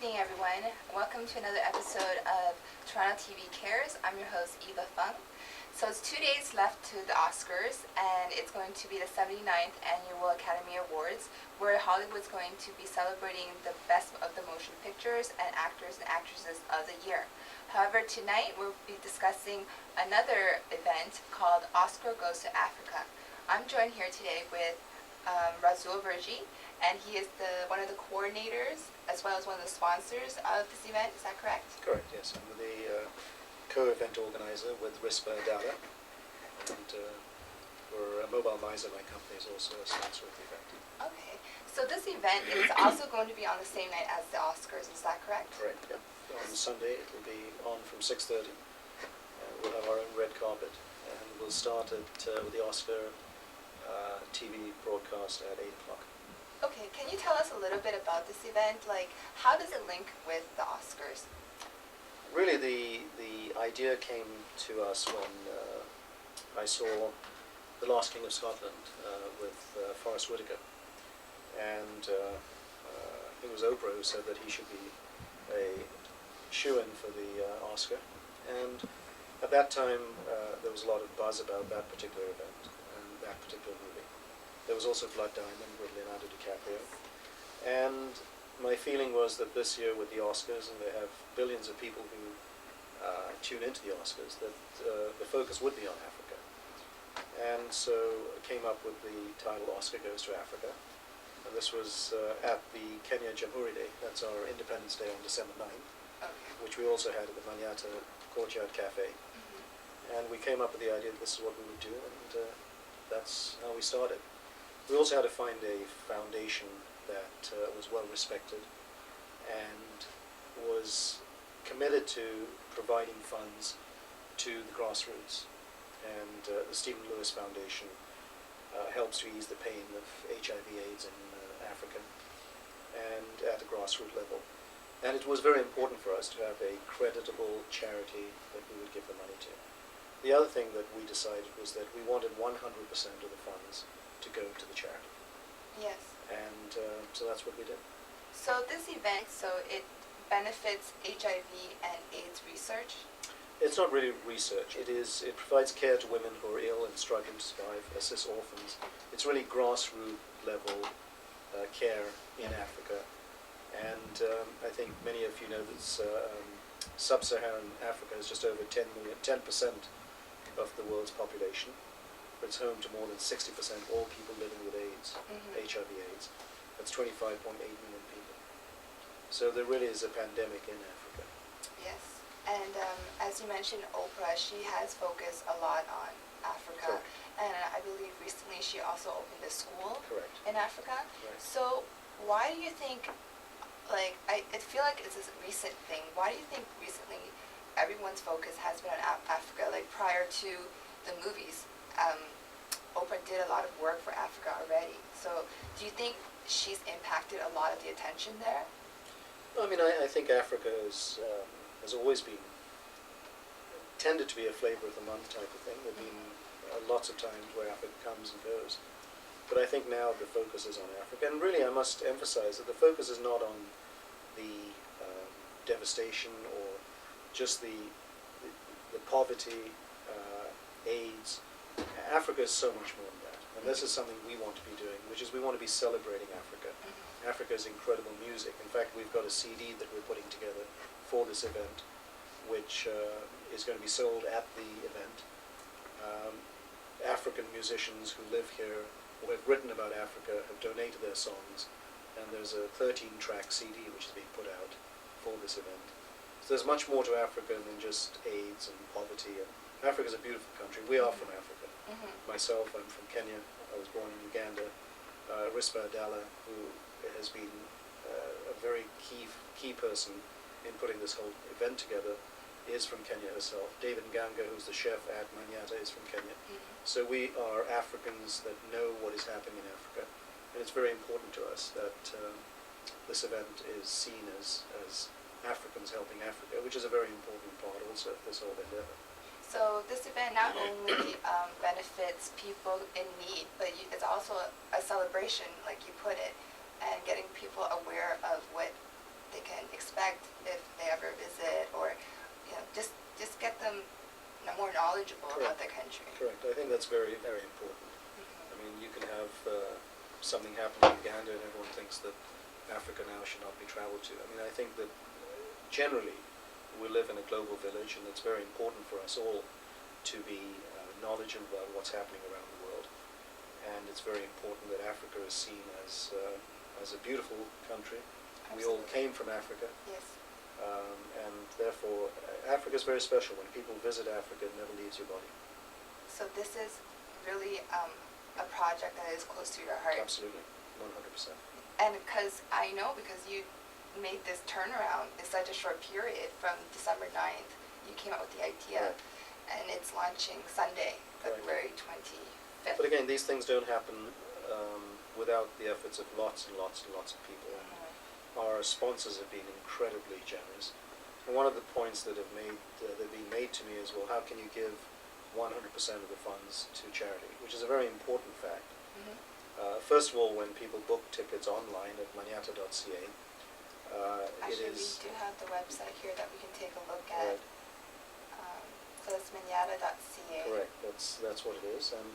evening, everyone. Welcome to another episode of TorontoTV Cares. I'm your host, Eva Phung. So it's 2 days left to the Oscars, and it's going to be the 79th Annual Academy Awards, where Hollywood's going to be celebrating the best of the motion pictures and actors and actresses of the year. However, tonight we'll be discussing another event called Oscar Goes to Africa. I'm joined here today with Razul Verji, and he is one of the coordinators as well as one of the sponsors of this event. Is that correct? Correct, yes. I'm the co-event organizer with Rispa Dala, and we're Mobile Miser, my company, is also a sponsor of the event. Okay, so this event is also going to be on the same night as the Oscars. Is that correct? Correct, yeah. On Sunday it will be on from 6:30. We'll have our own red carpet, and we'll start with the Oscar TV broadcast at 8 o'clock. Okay, can you tell us a little bit about this event? Like, how does it link with the Oscars? Really, the idea came to us when I saw The Last King of Scotland with Forrest Whitaker, and it was Oprah who said that he should be a shoo-in for the Oscar, and at that time there was a lot of buzz about that particular event and that particular movie. There was also Blood Diamond with Leonardo DiCaprio, and my feeling was that this year with the Oscars, and they have billions of people who tune into the Oscars, that the focus would be on Africa. And so I came up with the title Oscar Goes to Africa, and this was at the Kenya Jamhuri Day. That's our Independence Day on December 9th, which we also had at the Manyata Courtyard Cafe. And we came up with the idea that this is what we would do, and that's how we started. We also had to find a foundation that was well respected and was committed to providing funds to the grassroots. And the Stephen Lewis Foundation helps to ease the pain of HIV/AIDS in Africa and at a grassroots level. And it was very important for us to have a creditable charity that we would give the money to. The other thing that we decided was that we wanted 100% of the funds to go to the charity. Yes. And so that's what we did. So this event, it benefits HIV and AIDS research? It's not really research. It provides care to women who are ill and struggling to survive, assists orphans. It's really grassroots level care in Africa. And I think many of you know that sub-Saharan Africa is just over 10% of the world's population. It's home to more than 60% of all people living with AIDS, HIV/AIDS. That's 25.8 million people. So there really is a pandemic in Africa. Yes, and as you mentioned, Oprah, she has focused a lot on Africa. Correct. And I believe recently she also opened a school Correct. in Africa. Right. So why do you think, I feel like it's a recent thing, why do you think recently everyone's focus has been on Africa? Like prior to the movies, Oprah did a lot of work for Africa already. So do you think she's impacted a lot of the attention there? I mean, I think Africa has always been, tended to be a flavor of the month type of thing. There have been lots of times where Africa comes and goes. But I think now the focus is on Africa. And really I must emphasize that the focus is not on the devastation or just the poverty, AIDS. Africa is so much more than that. And this is something we want to be doing, which is we want to be celebrating Africa. Africa's incredible music. In fact, we've got a CD that we're putting together for this event, which is going to be sold at the event. African musicians who live here or have written about Africa have donated their songs, and there's a 13-track CD which is being put out for this event. So there's much more to Africa than just AIDS and poverty. And Africa's a beautiful country. We are from Africa. Myself, I'm from Kenya. I was born in Uganda. Rispa Dala, who has been a very key person in putting this whole event together, is from Kenya herself. David Nganga, who's the chef at Manyata, is from Kenya. So we are Africans that know what is happening in Africa, and it's very important to us that this event is seen as Africans helping Africa, which is a very important part also of this whole endeavor. So this event not only benefits people in need, but it's also a celebration, like you put it, and getting people aware of what they can expect if they ever visit, or just get them more knowledgeable about the country. Correct. I think that's very, very important. I mean, you can have something happen in Uganda and everyone thinks that Africa now should not be traveled to. I mean, I think that generally we live in a global village, and it's very important for us all to be knowledgeable about what's happening around the world. And it's very important that Africa is seen as a beautiful country. Absolutely. We all came from Africa. Yes. And therefore, Africa is very special. When people visit Africa, it never leaves your body. So this is really a project that is close to your heart. Absolutely, 100%. And because you made this turnaround in such a short period, from December 9th, you came up with the idea, and it's launching Sunday, February 25th. But again, these things don't happen without the efforts of lots and lots and lots of people. Our sponsors have been incredibly generous. And one of the points that have been made to me is, well, how can you give 100% of the funds to charity, which is a very important fact. First of all, when people book tickets online at maniata.ca, actually, we do have the website here that we can take a look at. So it's maniata.ca. Correct. That's what it is. And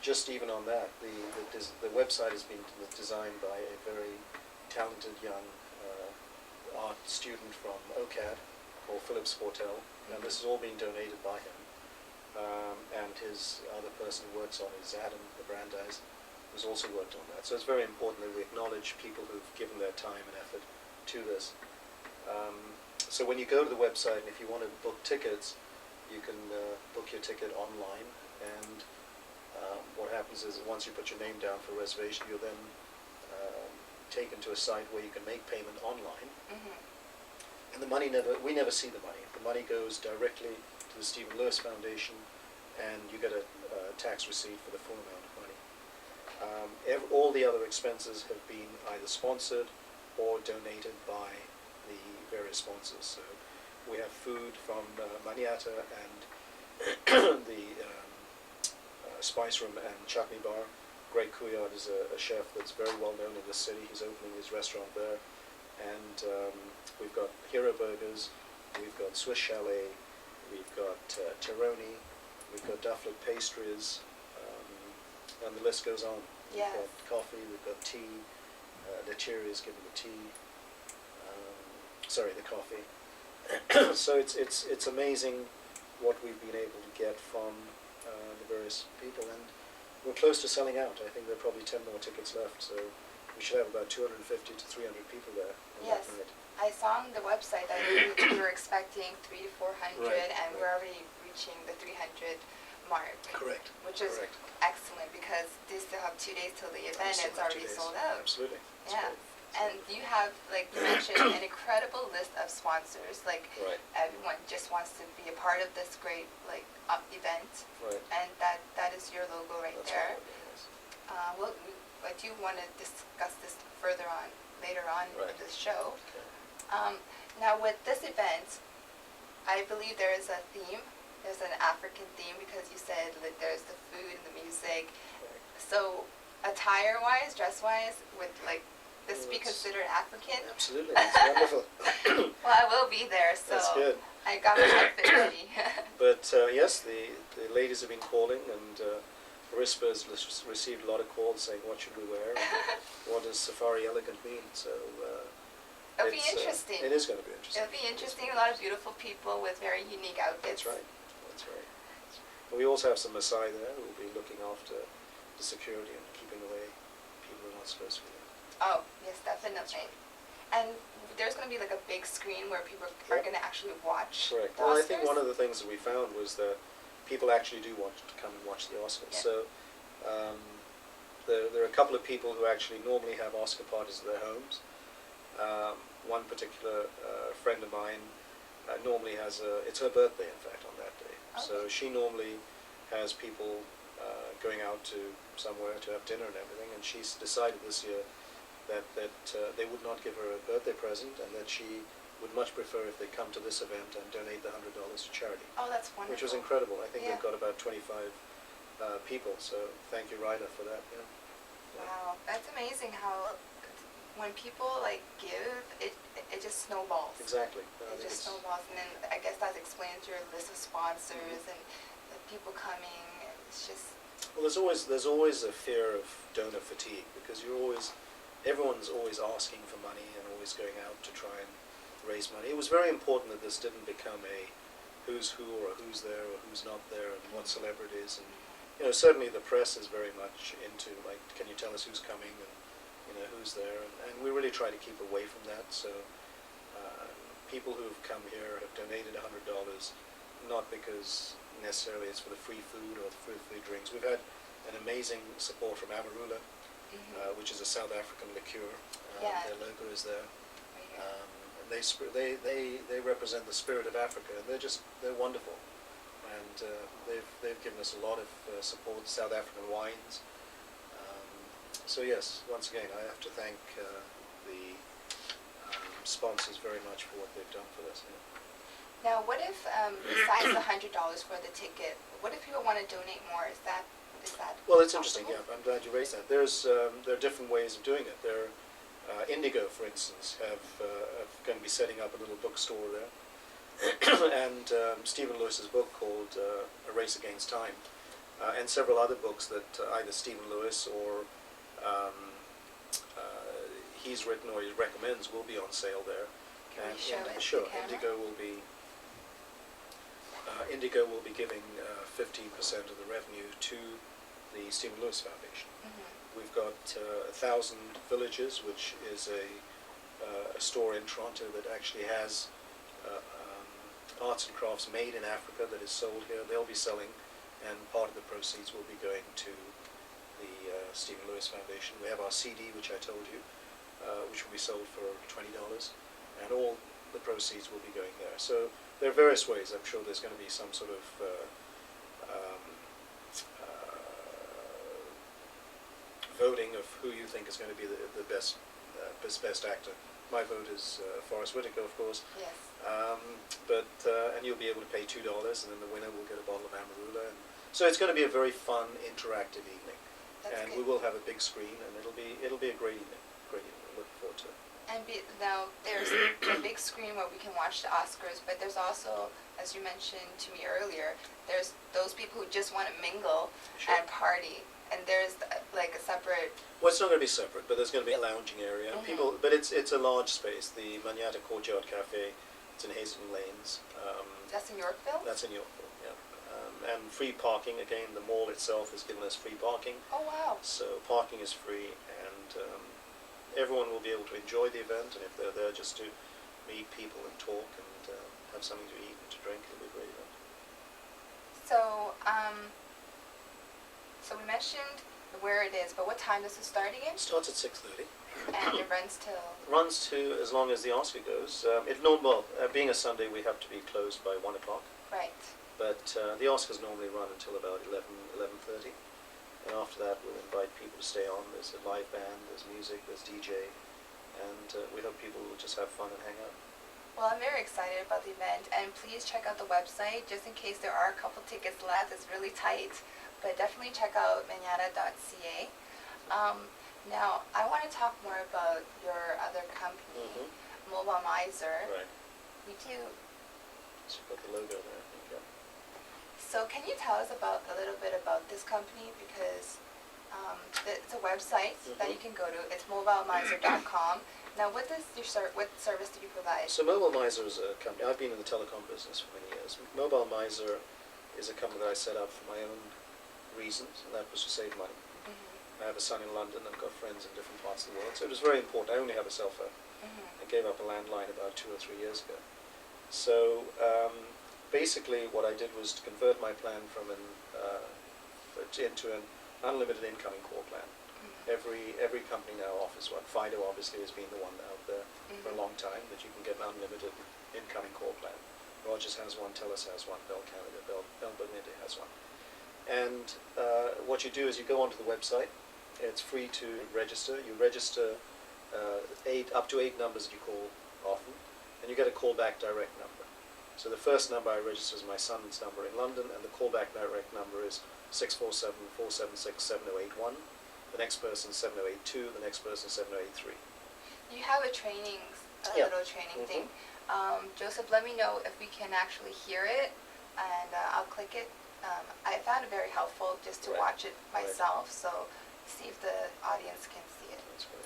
just even on that, the website has been designed by a very talented young art student from OCAD called Philip Sportel, and this is all being donated by him. And his other person who works on it is Adam, the Brandeis, who's also worked on that. So it's very important that we acknowledge people who've given their time and effort to this. So when you go to the website, and if you want to book tickets, you can book your ticket online, and what happens is that once you put your name down for a reservation, you're then taken to a site where you can make payment online. And the money we never see the money. The money goes directly to the Stephen Lewis Foundation, and you get a tax receipt for the full amount of money. All the other expenses have been either sponsored or donated by the various sponsors. So we have food from Maniata and the Spice Room and Chutney Bar. Greg Couillard is a chef that's very well known in the city. He's opening his restaurant there. And we've got Hero Burgers, we've got Swiss Chalet, we've got Tironi, we've got Dufflet Pastries, and the list goes on. Yes. We've got coffee, we've got tea. Lettieri is giving the tea. The coffee. So it's amazing what we've been able to get from the various people, and we're close to selling out. I think there are probably 10 more tickets left, so we should have about 250 to 300 people there on that night. I saw on the website that we were expecting 300 to 400, and we're already reaching the 300 mark. Correct. Which is excellent, because they still have 2 days till the event, and it's already sold out. Absolutely. Yeah. And you have, like you mentioned, an incredible list of sponsors. Like, everyone just wants to be a part of this great event. And that is your logo That's there. Right, yes. I do want to discuss this later on in the show. Now, with this event, I believe there is a theme. There's an African theme, because you said that there's the food and the music. So, attire-wise, dress-wise, would this be considered African? Absolutely, it's wonderful. Well, I will be there, so that's good. I got my outfit ready. But yes, the ladies have been calling, and Rispa has received a lot of calls saying, what should we wear, and what does Safari Elegant mean? So it'll be interesting. It is going to be interesting. It'll be interesting. A lot of beautiful people with very unique outfits. That's right. And we also have some Maasai there who will be looking after the security and keeping away people who are not supposed to be there. Oh, yes, definitely. And there's going to be a big screen where people are going to actually watch. Correct. The Well, Oscars. I think one of the things that we found was that people actually do want to come and watch the Oscars. So there are a couple of people who actually normally have Oscar parties at their homes. One particular friend of mine normally has it's her birthday, in fact, on that day. Okay. So she normally has people going out to somewhere to have dinner and everything, and she's decided this year that they would not give her a birthday present, and that she would much prefer if they come to this event and donate the $100 to charity. Oh, that's wonderful. Which was incredible. I think they've got about 25 people, so thank you, Ryder, for that. Wow, that's amazing how when people like give, it just snowballs. Exactly. It just snowballs, and then I guess that explains your list of sponsors and the people coming. And it's just. Well, there's always a fear of donor fatigue because everyone's always asking for money and always going out to try and raise money. It was very important that this didn't become a who's who or who's there or who's not there and what celebrities. And certainly the press is very much into like, can you tell us who's coming and who's there, and we really try to keep away from that. So people who have come here have donated $100, not because necessarily it's for the free food or the free drinks. We've had an amazing support from Amarula, which is a South African liqueur. Their logo is there. And they represent the spirit of Africa, and they're wonderful. And they've given us a lot of support. South African wines. So yes, once again, I have to thank the sponsors very much for what they've done for us. Yeah. Now, what if besides the $100 for the ticket, what if people want to donate more? Is that well, it's possible? interesting. Yeah, I'm glad you raised that. There are different ways of doing it. Indigo, for instance, are going to be setting up a little bookstore there, and Stephen Lewis's book called A Race Against Time, and several other books that either Stephen Lewis or he's written or he recommends will be on sale there. Can we show it Sure, to the Indigo will be giving 15% of the revenue to the Stephen Lewis Foundation. We've got 1,000 Villages, which is a store in Toronto that actually has arts and crafts made in Africa that is sold here. They'll be selling, and part of the proceeds will be going to the Stephen Lewis Foundation. We have our CD, which I told you, which will be sold for $20, and all the proceeds will be going there. So there are various ways. I'm sure there's going to be some sort of voting of who you think is going to be the best actor. My vote is Forrest Whitaker, of course. Yes. And you'll be able to pay $2, and then the winner will get a bottle of Amarula. And so it's going to be a very fun, interactive evening. That's and good. We will have a big screen, and it'll be a great evening. Great evening. Looking forward to it. And now there's a big screen where we can watch the Oscars, but there's also, as you mentioned to me earlier, there's those people who just want to mingle and party, and there's like a separate. Well, it's not going to be separate, but there's going to be a lounging area. But it's a large space. The Manyatta Courtyard Cafe. It's in Hazelton Lanes. That's in Yorkville? That's in Yorkville, yeah. And free parking. Again, the mall itself has given us free parking. Oh wow! So parking is free, and everyone will be able to enjoy the event. And if they're there just to meet people and talk and have something to eat and to drink, it'll be a great event. So, so we mentioned where it is, but what time does it start again? It starts at 6:30. And it runs till? Runs to as long as the Oscar goes. Being a Sunday, we have to be closed by 1 o'clock. Right. But the Oscars normally run until about 11:30. And after that, we'll invite people to stay on. There's a live band, there's music, there's DJ. And we hope people will just have fun and hang out. Well, I'm very excited about the event. And please check out the website, just in case there are a couple tickets left. It's really tight. But definitely check out manyatta.ca. Now, I want to talk more about your other company, Mobile Miser. Right. We do. So you've got the logo there, I think, yeah. So can you tell us a little bit about this company? Because it's a website that you can go to. It's mobilemiser.com. Now, what service do you provide? So Mobile Miser is a company. I've been in the telecom business for many years. Mobile Miser is a company that I set up for my own reasons, and that was to save money. I have a son in London. I've got friends in different parts of the world. So it was very important. I only have a cell phone. I gave up a landline about 2 or 3 years ago. So basically what I did was to convert my plan into an unlimited incoming call plan. Every company now offers one. Fido obviously has been the one out there for a long time, that you can get an unlimited incoming call plan. Rogers has one, TELUS has one, Bell Canada, Bell Bonita has one. And what you do is you go onto the website. It's free to register. You register up to 8 numbers that you call often, and you get a callback direct number. So the first number I register is my son's number in London, and the callback direct number is 647-476-7081. The next person 7082. The next person 7083. You have a training, Yeah. little training thing. Joseph, let me know if we can actually hear it, and I'll click it. I found it very helpful just to Right. watch it Right. myself, so see if the audience can see it. That's great.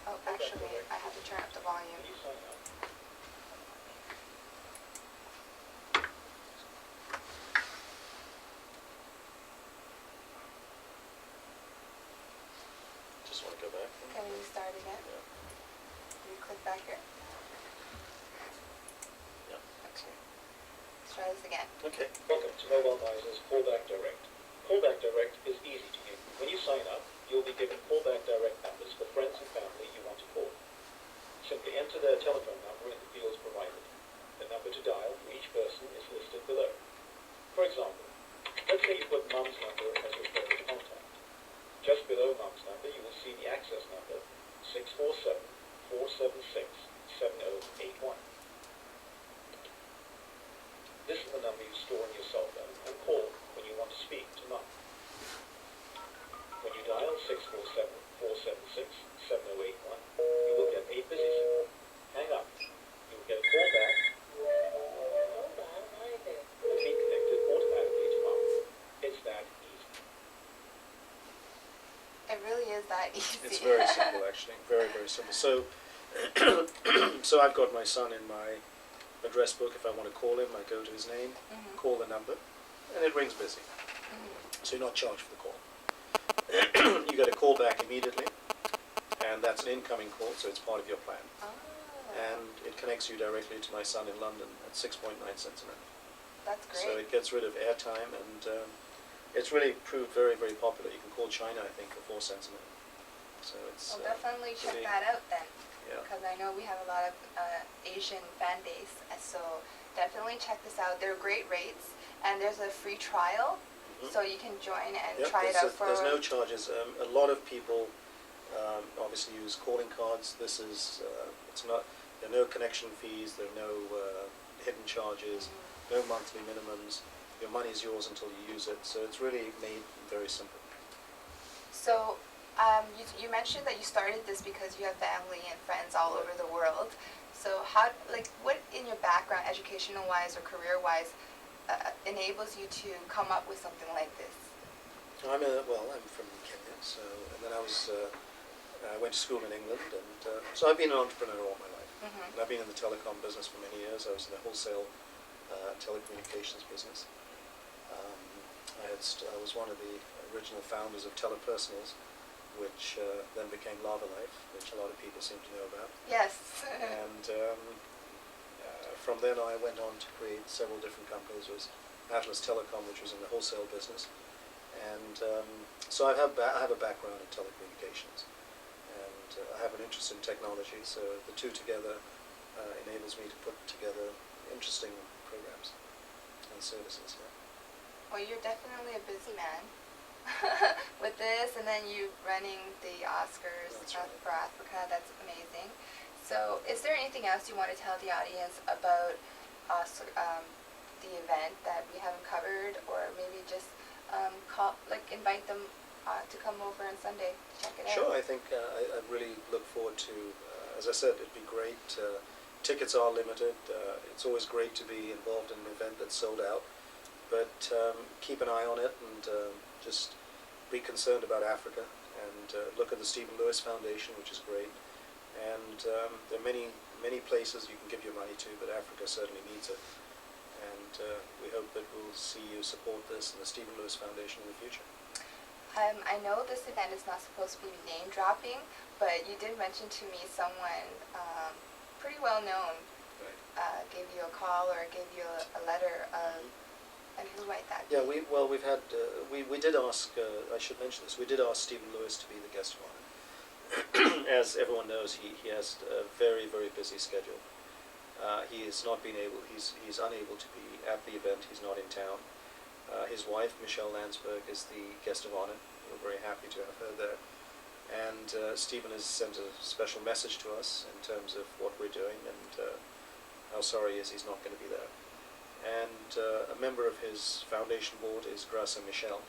Oh, actually, I have to turn up the volume. Just want to go back. Can we start again? Yeah. Can you click back here? Yeah. Okay. Let's try this again. Okay. Welcome to Mobile Advisor's Callback Direct. Callback Direct is easy to use. When you sign up, you'll be given Callback Direct numbers for friends and family you want to call. Simply enter their telephone number in the fields provided. The number to dial for each person is listed below. For example, let's say you put Mum's number as your favorite contact. Just below Mum's number, you will see the access number 647-476-7081. This is the number you store on your cell phone and call when you want to speak to Mum. When you dial 647-476-7081, you will get a busy signal. Hang up. You will get a call back and be connected automatically to Mum. It's that easy. It really is that easy. It's very simple, actually. Very, very simple. So, so I've got my son in my address book. If I want to call him, I go to his name, call the number, and it rings busy. So you're not charged for the call. You get a call back immediately, and that's an incoming call, so it's part of your plan. Oh, And it connects you directly to my son in London at 6.9 cents a minute. that's great. So it gets rid of airtime, and it's really proved very, very popular. You can call China, I think, for 4 cents a minute. So it's I'll definitely check really- that out then, yeah. because I know we have a lot of Asian fan base, so definitely check this out. They're great rates, and there's a free trial, Mhm. so you can join and Yep, try it out for... there's no charges. A lot of people obviously use calling cards. This is it's not. There are no connection fees. There are no hidden charges. No monthly minimums. Your money is yours until you use it. So it's really made very simple. So, you mentioned that you started this because you have family and friends all over the world. So how, like, what in your background, educational-wise or career-wise, enables you to come up with something like this? I'm from Kenya, so and then I went to school in England, and so I've been an entrepreneur all my life. And I've been in the telecom business for many years. I was in the wholesale telecommunications business. I was one of the original founders of Telepersonals, which then became Lava Life, which a lot of people seem to know about. Yes. And from then I went on to create several different companies. It was Atlas Telecom, which was in the wholesale business. And so I have a background in telecommunications. And I have an interest in technology, so the two together enables me to put together interesting programs and services. Yeah. Well, you're definitely a busy man with this, and then you running the Oscars That's right. for Africa. That's amazing. So, is there anything else you want to tell the audience about the event that we haven't covered, or maybe just invite them to come over on Sunday to check it out? Sure, I think I really look forward to, as I said, it'd be great. Tickets are limited. It's always great to be involved in an event that's sold out, but keep an eye on it and just be concerned about Africa and look at the Stephen Lewis Foundation, which is great. And there are many places you can give your money to, but Africa certainly needs it. And we hope that we'll see you support this and the Stephen Lewis Foundation in the future. I know this event is not supposed to be name dropping, but you did mention to me someone pretty well known gave you a call or gave you a letter. And who might that be? Yeah, we've had we did ask. I should mention this. We did ask Stephen Lewis to be the guest of honor. As everyone knows, he has a very, very busy schedule. He has not been able. He's unable to be at the event. He's not in town. His wife, Michelle Landsberg, is the guest of honor. We're very happy to have her there. And Stephen has sent a special message to us in terms of what we're doing and how sorry he is he's not going to be there. And a member of his foundation board is Grâce à Michel,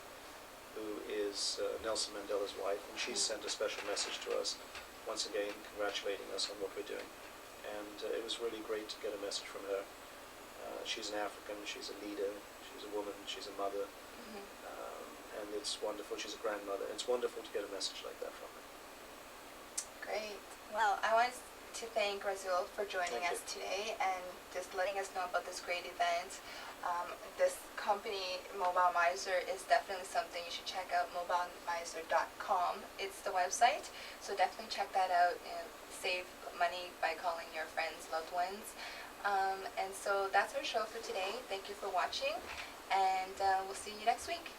who is Nelson Mandela's wife, and she sent a special message to us, once again congratulating us on what we're doing. And it was really great to get a message from her. She's an African, she's a leader, she's a woman, she's a mother, and it's wonderful. She's a grandmother. It's wonderful to get a message like that from her. Great. Well, I want to thank Razul for joining Thank us today and just letting us know about this great event. This company, Mobile Miser, is definitely something you should check out, mobilemiser.com. It's the website, so definitely check that out and save money by calling your friends, loved ones. And so that's our show for today. Thank you for watching, and we'll see you next week.